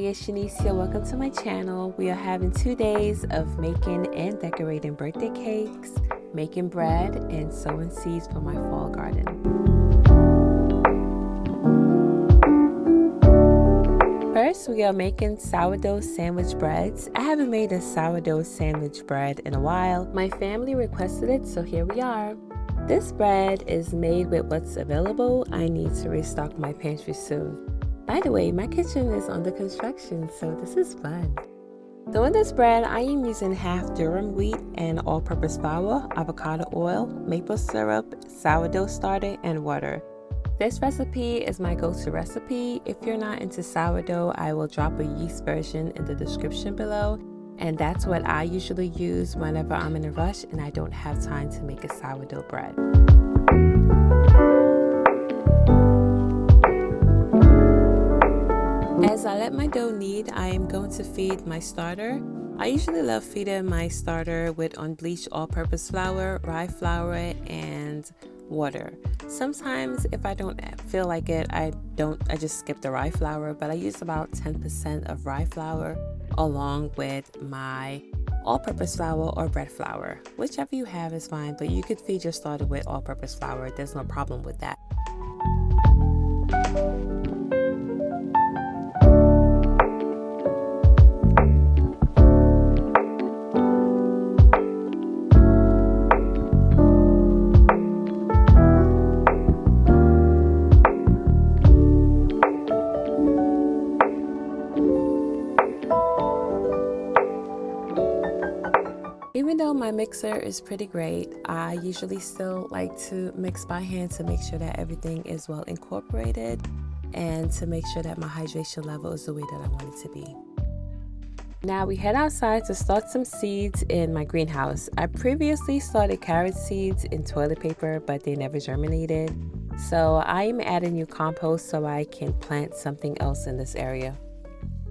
it's Yunior. Welcome to my channel. We are having 2 days of making and decorating birthday cakes, making bread, and sowing seeds for my fall garden. First, we are making sourdough sandwich breads. I haven't made a sourdough sandwich bread in a while. My family requested it, so here we are. This bread is made with what's available. I need to restock my pantry soon. By the way, my kitchen is under construction, so this is fun. Doing this bread, I am using half durum wheat and all-purpose flour, avocado oil, maple syrup, sourdough starter, and water. This recipe is my go-to recipe. If you're not into sourdough, I will drop a yeast version in the description below, and that's what I usually use whenever I'm in a rush and I don't have time to make a sourdough bread. As I let my dough knead, I am going to feed my starter. I usually love feeding my starter with unbleached all-purpose flour, rye flour, and water. Sometimes if I don't feel like it, I just skip the rye flour, but I use about 10% of rye flour along with my all-purpose flour or bread flour. Whichever you have is fine, but you could feed your starter with all-purpose flour. There's no problem with that. Even though my mixer is pretty great, I usually still like to mix by hand to make sure that everything is well incorporated and to make sure that my hydration level is the way that I want it to be. Now we head outside to start some seeds in my greenhouse. I previously started carrot seeds in toilet paper, but they never germinated. So I am adding new compost so I can plant something else in this area.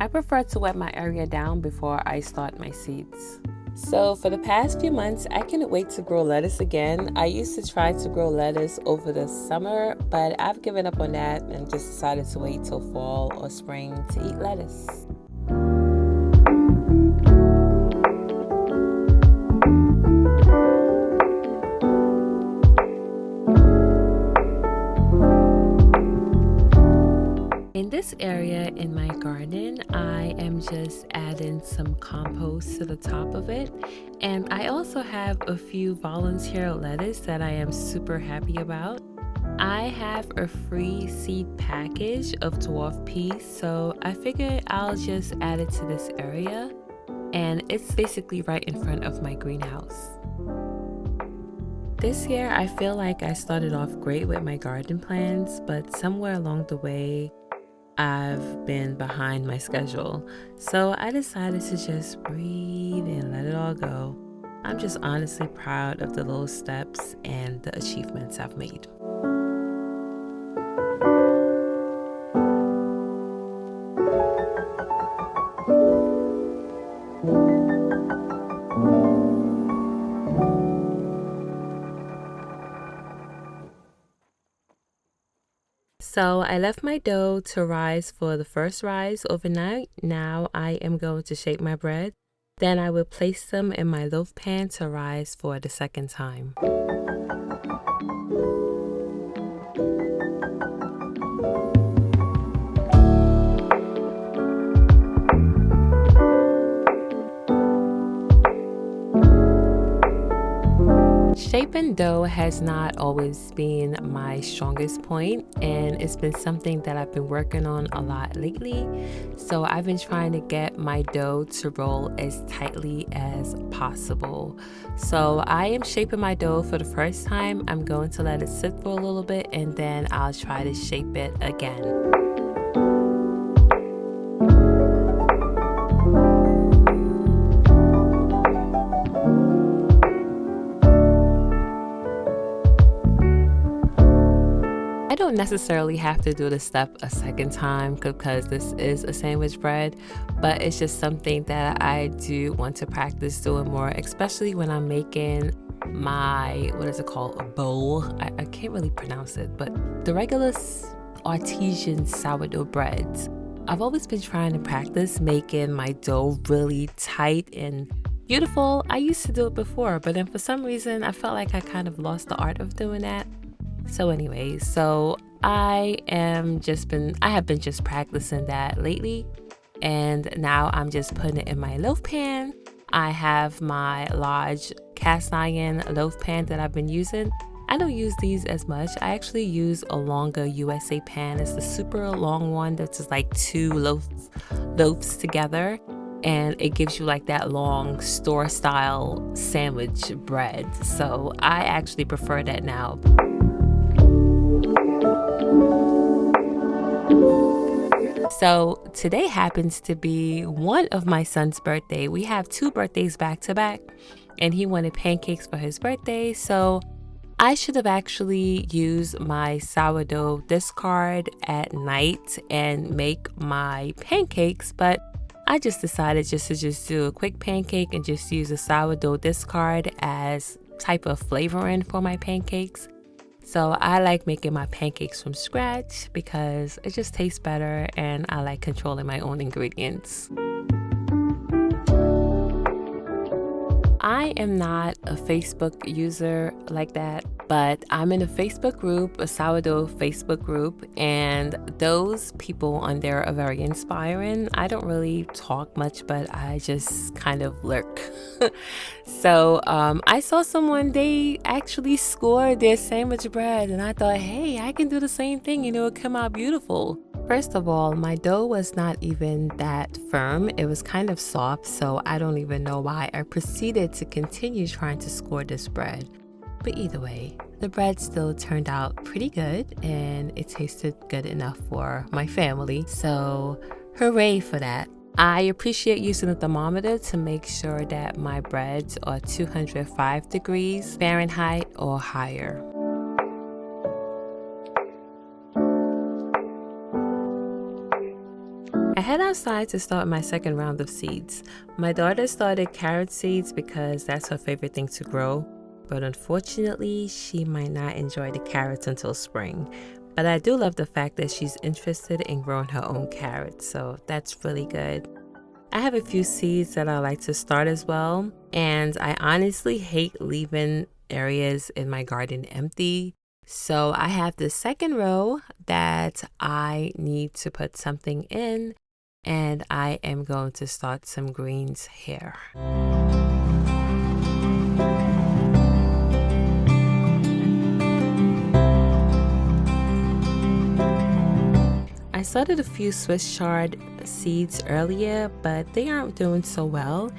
I prefer to wet my area down before I start my seeds. So for the past few months, I couldn't wait to grow lettuce again. I used to try to grow lettuce over the summer, but I've given up on that and just decided to wait till fall or spring to eat lettuce. In this area in my garden, I am just adding some compost to the top of it, and I also have a few volunteer lettuce that I am super happy about. I have a free seed package of dwarf peas, so I figured I'll just add it to this area, and it's basically right in front of my greenhouse. This year I feel like I started off great with my garden plans, but somewhere along the way I've been behind my schedule, so I decided to just breathe and let it all go. I'm just honestly proud of the little steps and the achievements I've made. So I left my dough to rise for the first rise overnight. Now I am going to shape my bread. Then I will place them in my loaf pan to rise for the second time. Shaping dough has not always been my strongest point, and it's been something that I've been working on a lot lately. So I've been trying to get my dough to roll as tightly as possible. So I am shaping my dough for the first time. I'm going to let it sit for a little bit and then I'll try to shape it again. I don't necessarily have to do this step a second time because this is a sandwich bread, but it's just something that I do want to practice doing more, especially when I'm making my, what is it called, a bowl? I can't really pronounce it, but the regular artesian sourdough breads. I've always been trying to practice making my dough really tight and beautiful. I used to do it before, but then for some reason I felt like I kind of lost the art of doing that. So anyways, I have been just practicing that lately, and now I'm just putting it in my loaf pan. I have my large cast iron loaf pan that I've been using. I don't use these as much. I actually use a longer USA pan. It's the super long one that's just like two loaves together, and it gives you like that long store style sandwich bread. So I actually prefer that now. So today happens to be one of my son's birthday. We have two birthdays back to back, and he wanted pancakes for his birthday. So I should have actually used my sourdough discard at night and make my pancakes, but I just decided to do a quick pancake and just use the sourdough discard as type of flavoring for my pancakes. So I like making my pancakes from scratch because it just tastes better, and I like controlling my own ingredients. I am not a Facebook user like that, but I'm in a Facebook group, a sourdough Facebook group, and those people on there are very inspiring. I don't really talk much, but I just kind of lurk. So I saw someone, they actually scored their sandwich bread, and I thought, hey, I can do the same thing, it come out beautiful. First of all, my dough was not even that firm. It was kind of soft, so I don't even know why I proceeded to continue trying to score this bread. But either way, the bread still turned out pretty good, and it tasted good enough for my family. So hooray for that. I appreciate using a thermometer to make sure that my breads are 205 degrees Fahrenheit or higher. I head outside to start my second round of seeds. My daughter started carrot seeds because that's her favorite thing to grow, but unfortunately, she might not enjoy the carrots until spring. But I do love the fact that she's interested in growing her own carrots, so that's really good. I have a few seeds that I like to start as well, and I honestly hate leaving areas in my garden empty. So I have the second row that I need to put something in, and I am going to start some greens here. I started a few Swiss chard seeds earlier, but they aren't doing so well,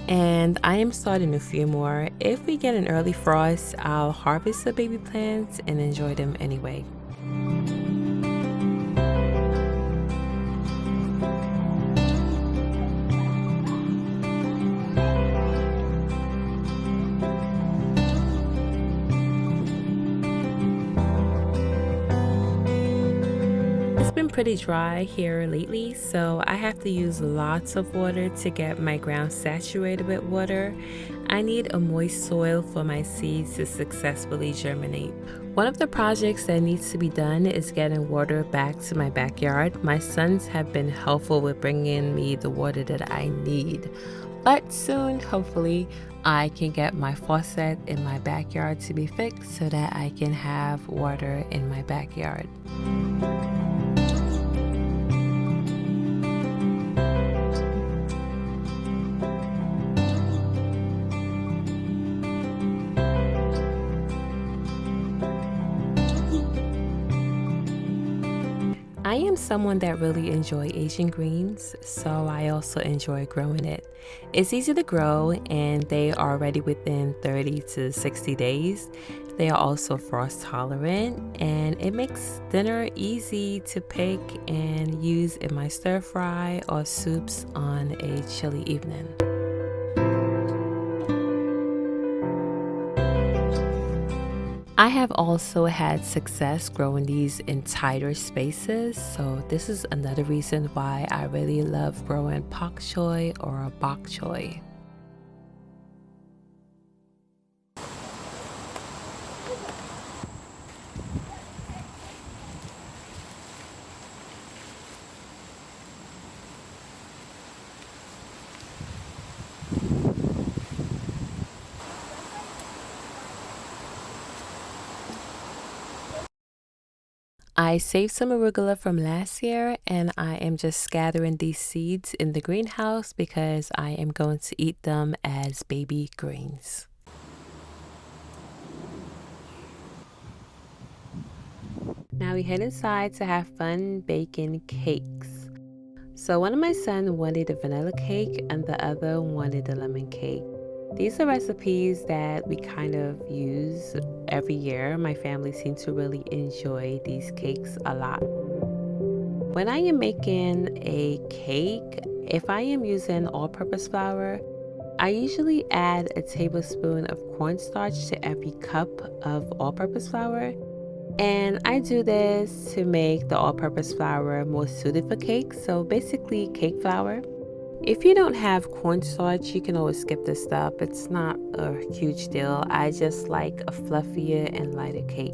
and I am starting a few more. If we get an early frost, I'll harvest the baby plants and enjoy them anyway. It's been pretty dry here lately, so I have to use lots of water to get my ground saturated with water. I need a moist soil for my seeds to successfully germinate. One of the projects that needs to be done is getting water back to my backyard. My sons have been helpful with bringing me the water that I need. But soon, hopefully, I can get my faucet in my backyard to be fixed so that I can have water in my backyard. I am someone that really enjoys Asian greens, so I also enjoy growing it. It's easy to grow, and they are ready within 30 to 60 days. They are also frost tolerant, and it makes dinner easy to pick and use in my stir fry or soups on a chilly evening. I have also had success growing these in tighter spaces, so this is another reason why I really love growing pak choi or bok choy. I saved some arugula from last year and I am just scattering these seeds in the greenhouse because I am going to eat them as baby greens. Now we head inside to have fun baking cakes. So one of my sons wanted a vanilla cake and the other wanted a lemon cake. These are recipes that we kind of use every year. My family seems to really enjoy these cakes a lot. When I am making a cake, if I am using all-purpose flour, I usually add a tablespoon of cornstarch to every cup of all-purpose flour. And I do this to make the all-purpose flour more suited for cakes, so basically cake flour. If you don't have cornstarch, you can always skip this step. It's not a huge deal. I just like a fluffier and lighter cake.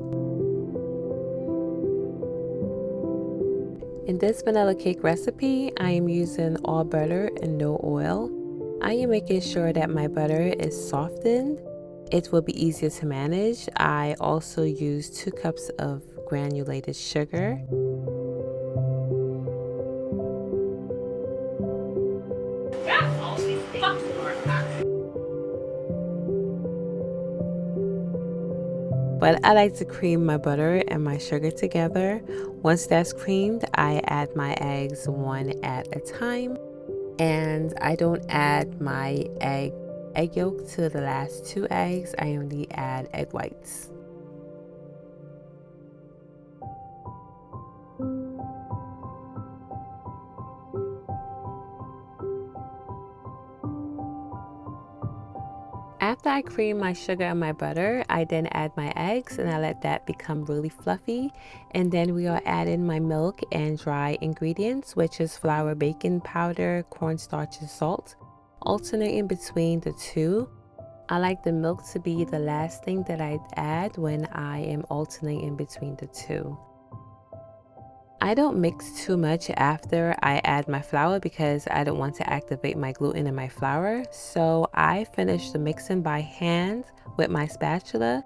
In this vanilla cake recipe, I am using all butter and no oil. I am making sure that my butter is softened. It will be easier to manage. I also use 2 cups of granulated sugar. But I like to cream my butter and my sugar together. Once that's creamed, I add my eggs one at a time. And I don't add my egg yolk to the last 2 eggs. I only add egg whites. After I cream my sugar and my butter, I then add my eggs and I let that become really fluffy. And then we are adding my milk and dry ingredients, which is flour, baking powder, cornstarch, and salt, alternating between the two. I like the milk to be the last thing that I add when I am alternating between the two. I don't mix too much after I add my flour because I don't want to activate my gluten in my flour. So I finish the mixing by hand with my spatula.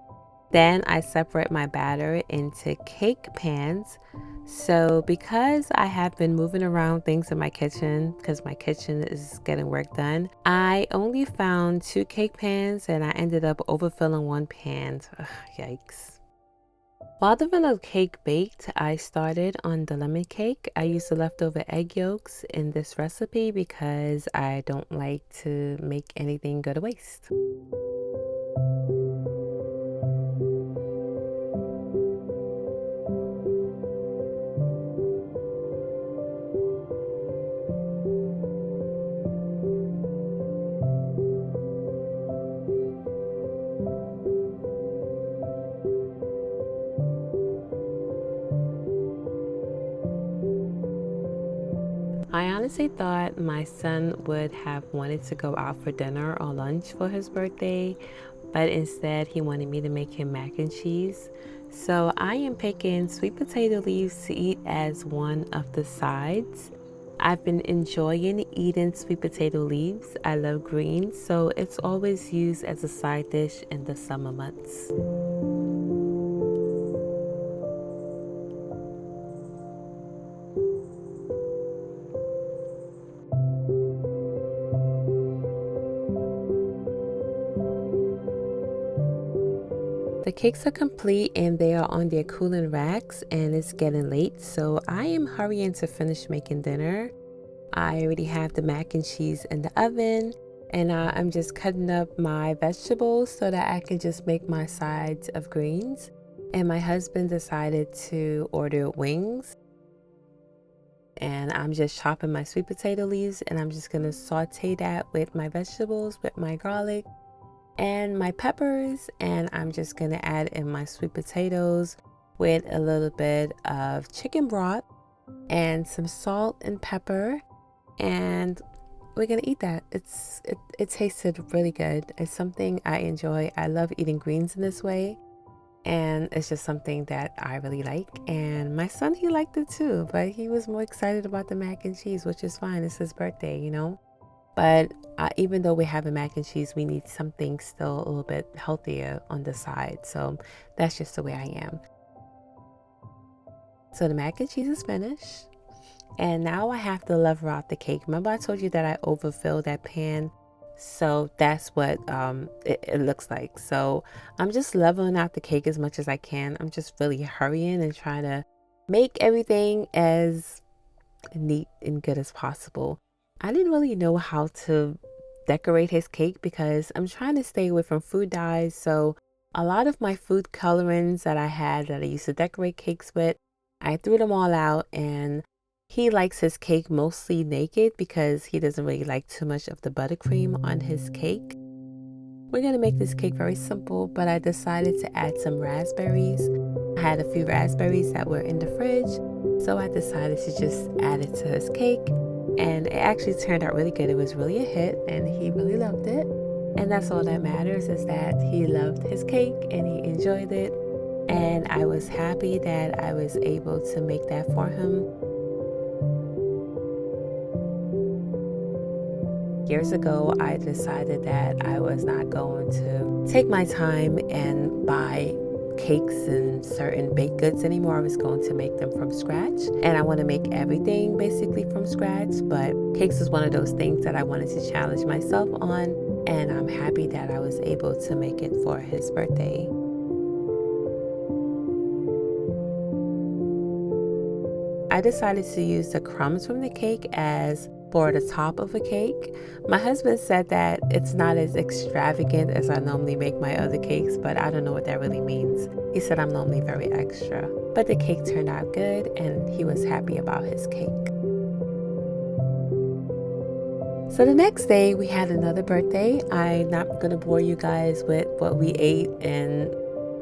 Then I separate my batter into cake pans. So because I have been moving around things in my kitchen, because my kitchen is getting work done, I only found 2 cake pans and I ended up overfilling 1 pan. Ugh, yikes. While the vanilla cake baked, I started on the lemon cake. I used the leftover egg yolks in this recipe because I don't like to make anything go to waste. I honestly thought my son would have wanted to go out for dinner or lunch for his birthday, but instead he wanted me to make him mac and cheese. So I am picking sweet potato leaves to eat as one of the sides. I've been enjoying eating sweet potato leaves. I love greens, so it's always used as a side dish in the summer months. The cakes are complete and they are on their cooling racks and it's getting late, so I am hurrying to finish making dinner. I already have the mac and cheese in the oven and I'm just cutting up my vegetables so that I can just make my sides of greens. And my husband decided to order wings. And I'm just chopping my sweet potato leaves and I'm just gonna saute that with my vegetables, with my garlic and my peppers, and I'm just gonna add in my sweet potatoes with a little bit of chicken broth and some salt and pepper, and we're gonna eat that. It tasted really good. It's something I enjoy. I love eating greens in this way, and it's just something that I really like. And my son, he liked it too, but he was more excited about the mac and cheese, which is fine. It's his birthday, you know. But even though we have a mac and cheese, we need something still a little bit healthier on the side. So that's just the way I am. So the mac and cheese is finished. And now I have to level out the cake. Remember I told you that I overfilled that pan? So that's what it looks like. So I'm just leveling out the cake as much as I can. I'm just really hurrying and trying to make everything as neat and good as possible. I didn't really know how to decorate his cake because I'm trying to stay away from food dyes. So a lot of my food colorings that I had that I used to decorate cakes with, I threw them all out, and he likes his cake mostly naked because he doesn't really like too much of the buttercream on his cake. We're going to make this cake very simple, but I decided to add some raspberries. I had a few raspberries that were in the fridge, so I decided to just add it to his cake, and it actually turned out really good. It was really a hit, and he really loved it. And that's all that matters, is that he loved his cake and he enjoyed it. And I was happy that I was able to make that for him. Years ago, I decided that I was not going to take my time and buy cakes and certain baked goods anymore. I was going to make them from scratch, and I want to make everything basically from scratch, but cakes is one of those things that I wanted to challenge myself on, and I'm happy that I was able to make it for his birthday. I decided to use the crumbs from the cake as for the top of a cake. My husband said that it's not as extravagant as I normally make my other cakes, but I don't know what that really means. He said I'm normally very extra. But the cake turned out good, and he was happy about his cake. So the next day we had another birthday. I'm not going to bore you guys with what we ate and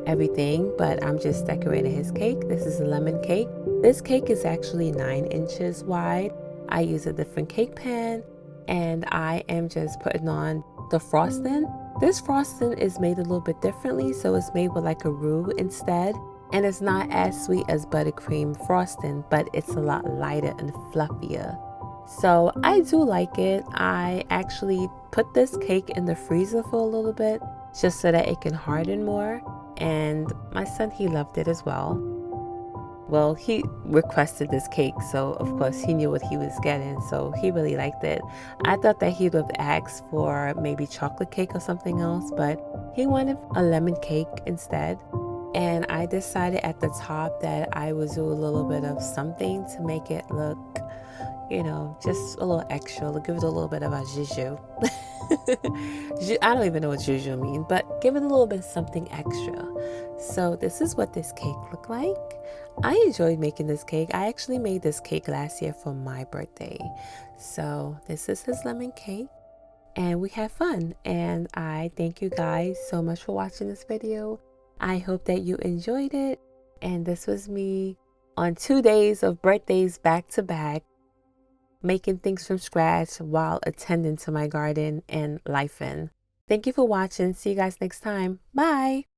everything, but I'm just decorating his cake. This is a lemon cake. This cake is actually 9 inches wide. I use a different cake pan, and I am just putting on the frosting. This frosting is made a little bit differently, so it's made with like a roux instead, and it's not as sweet as buttercream frosting, but it's a lot lighter and fluffier. So I do like it. I actually put this cake in the freezer for a little bit just so that it can harden more, and my son, he loved it as well. Well, he requested this cake, so of course he knew what he was getting, so he really liked it. I thought that he would have asked for maybe chocolate cake or something else, but he wanted a lemon cake instead. And I decided at the top that I would do a little bit of something to make it look, you know, just a little extra, give it a little bit of a juju. I don't even know what juju means, but give it a little bit of something extra. So this is what this cake looked like. I enjoyed making this cake. I actually made this cake last year for my birthday. So this is his lemon cake, and we had fun. And I thank you guys so much for watching this video. I hope that you enjoyed it. And this was me on 2 days of birthdays back to back, making things from scratch while attending to my garden and life in. Thank you for watching. See you guys next time. Bye.